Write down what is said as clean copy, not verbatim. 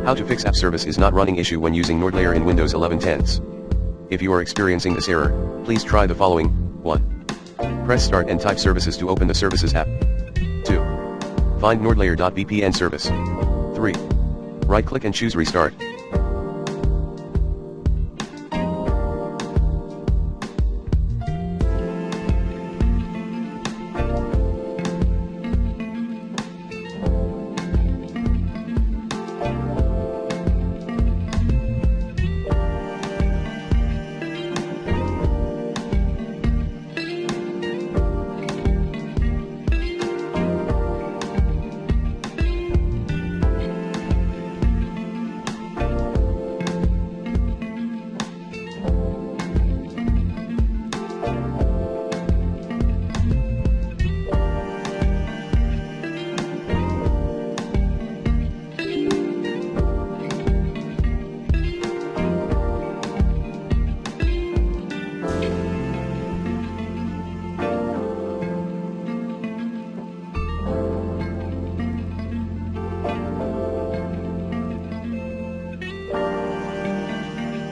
How to fix app service is not running issue when using NordLayer in Windows 11 10s. If you are experiencing this error, please try the following. 1. Press start and type services to open the services app. 2. Find NordLayer.VPN service. 3. Right click and choose restart.